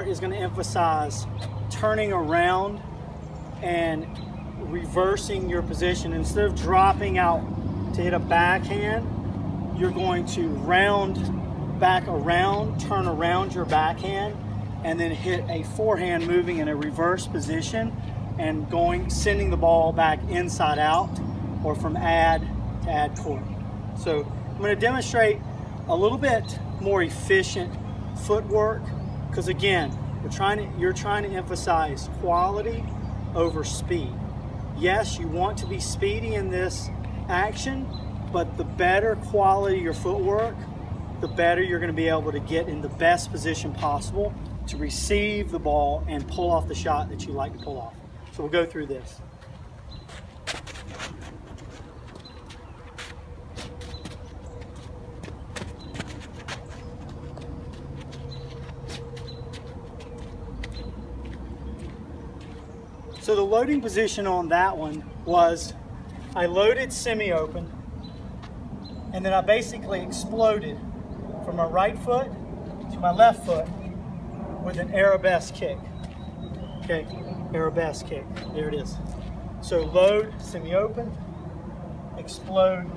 part is going to emphasize turning around and reversing your position. Instead of dropping out to hit a backhand, you're going to round back around, turn around your backhand, and then hit a forehand moving in a reverse position and sending the ball back inside out or from ad to ad court. So I'm going to demonstrate a little bit more efficient footwork, because again, you're trying to emphasize quality over speed. Yes, you want to be speedy in this action, but the better quality your footwork, the better you're going to be able to get in the best position possible to receive the ball and pull off the shot that you like to pull off. So we'll go through this. So the loading position on that one was I loaded semi-open, and then I basically exploded from my right foot to my left foot with an arabesque kick. Okay, arabesque kick, there it is. So load, semi-open, explode,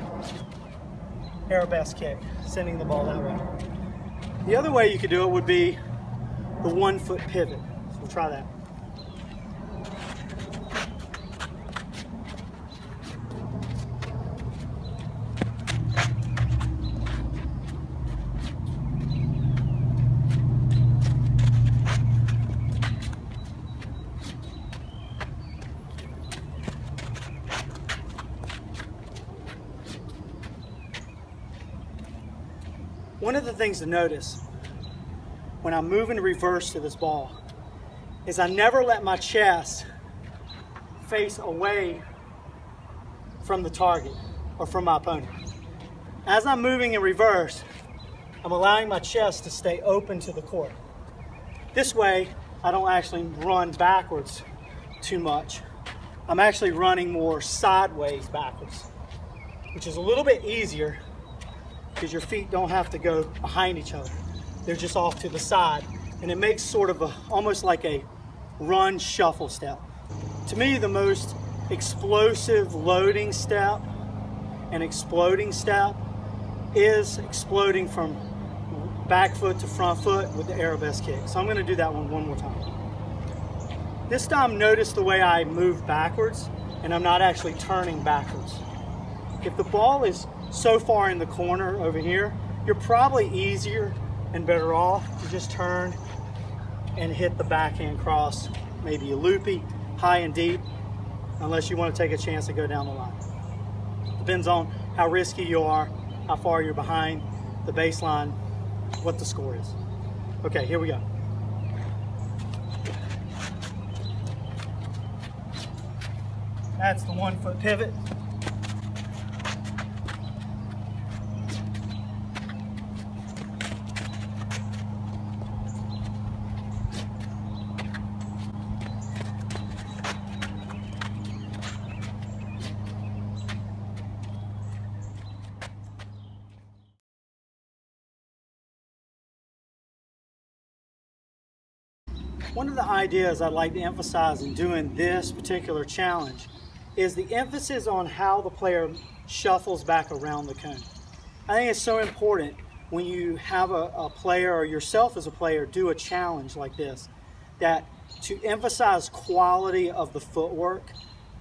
arabesque kick, sending the ball that way. The other way you could do it would be the 1 foot pivot. So we'll try that. One of the things to notice when I'm moving reverse to this ball is I never let my chest face away from the target or from my opponent. As I'm moving in reverse, I'm allowing my chest to stay open to the court. This way, I don't actually run backwards too much. I'm actually running more sideways backwards, which is a little bit easier because your feet don't have to go behind each other. They're just off to the side, and it makes sort of almost like a run shuffle step. To me, the most explosive loading step and exploding step is exploding from back foot to front foot with the arabesque kick. So I'm going to do that one more time. This time, notice the way I move backwards, and I'm not actually turning backwards. If the ball is so far in the corner over here, you're probably easier and better off to just turn and hit the backhand cross, maybe a loopy, high and deep, unless you want to take a chance to go down the line. Depends on how risky you are, how far you're behind the baseline, what the score is. Okay, here we go. That's the 1 foot pivot. One of the ideas I'd like to emphasize in doing this particular challenge is the emphasis on how the player shuffles back around the cone. I think it's so important when you have a player or yourself as a player do a challenge like this, that to emphasize quality of the footwork,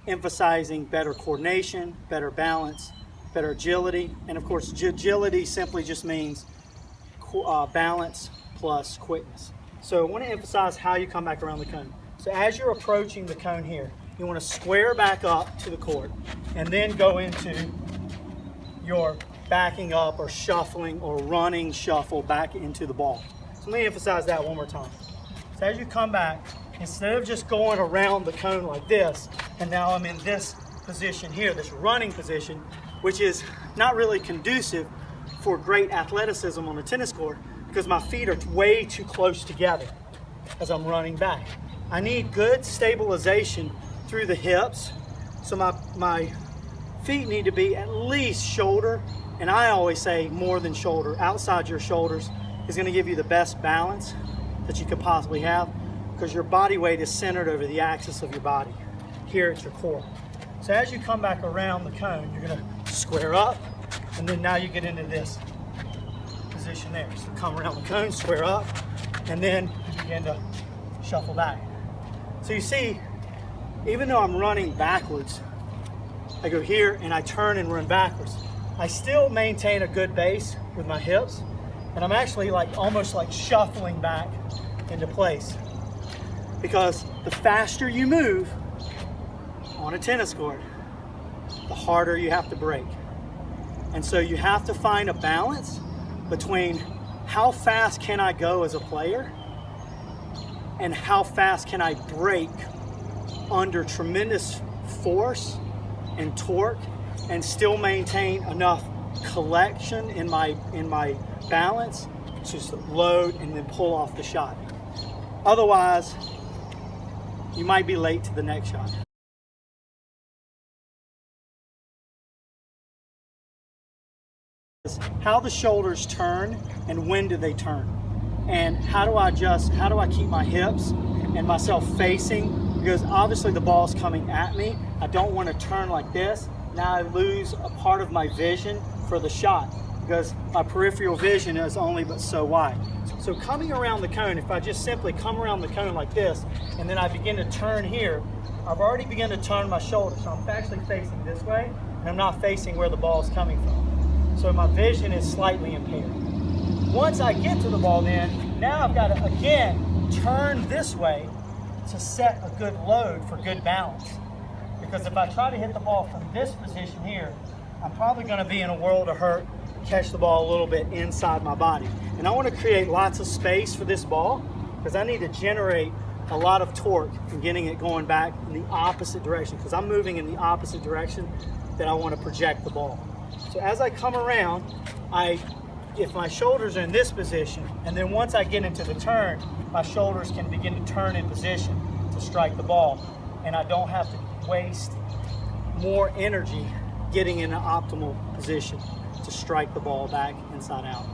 emphasizing better coordination, better balance, better agility, and of course agility simply just means balance plus quickness. So I want to emphasize how you come back around the cone. So as you're approaching the cone here, you want to square back up to the court and then go into your backing up or shuffling or running shuffle back into the ball. So let me emphasize that one more time. So as you come back, instead of just going around the cone like this, and now I'm in this position here, this running position, which is not really conducive for great athleticism on a tennis court, because my feet are way too close together as I'm running back. I need good stabilization through the hips, so my feet need to be at least shoulder, and I always say more than shoulder. Outside your shoulders is going to give you the best balance that you could possibly have, because your body weight is centered over the axis of your body here at your core. So as you come back around the cone, you're going to square up, and then now you get into this position there. So come around the cone, square up, and then you begin to shuffle back. So you see, even though I'm running backwards, I go here and I turn and run backwards, I still maintain a good base with my hips, and I'm actually like almost like shuffling back into place. Because the faster you move on a tennis court, the harder you have to break. And so you have to find a balance between how fast can I go as a player and how fast can I break under tremendous force and torque and still maintain enough collection in my balance to load and then pull off the shot. Otherwise, you might be late to the next shot. How the shoulders turn and when do they turn, and how do I keep my hips and myself facing, because obviously the ball's coming at me. I don't want to turn like this. Now I lose a part of my vision for the shot because my peripheral vision is only but so wide. So coming around the cone, if I just simply come around the cone like this and then I begin to turn here, I've already begun to turn my shoulders. So I'm actually facing this way and I'm not facing where the ball is coming from. So my vision is slightly impaired. Once I get to the ball, then now I've got to again turn this way to set a good load for good balance. Because if I try to hit the ball from this position here, I'm probably going to be in a world of hurt, catch the ball a little bit inside my body. And I want to create lots of space for this ball because I need to generate a lot of torque and getting it going back in the opposite direction, because I'm moving in the opposite direction that I want to project the ball. So as I come around, if my shoulders are in this position, and then once I get into the turn, my shoulders can begin to turn in position to strike the ball, and I don't have to waste more energy getting in an optimal position to strike the ball back inside out.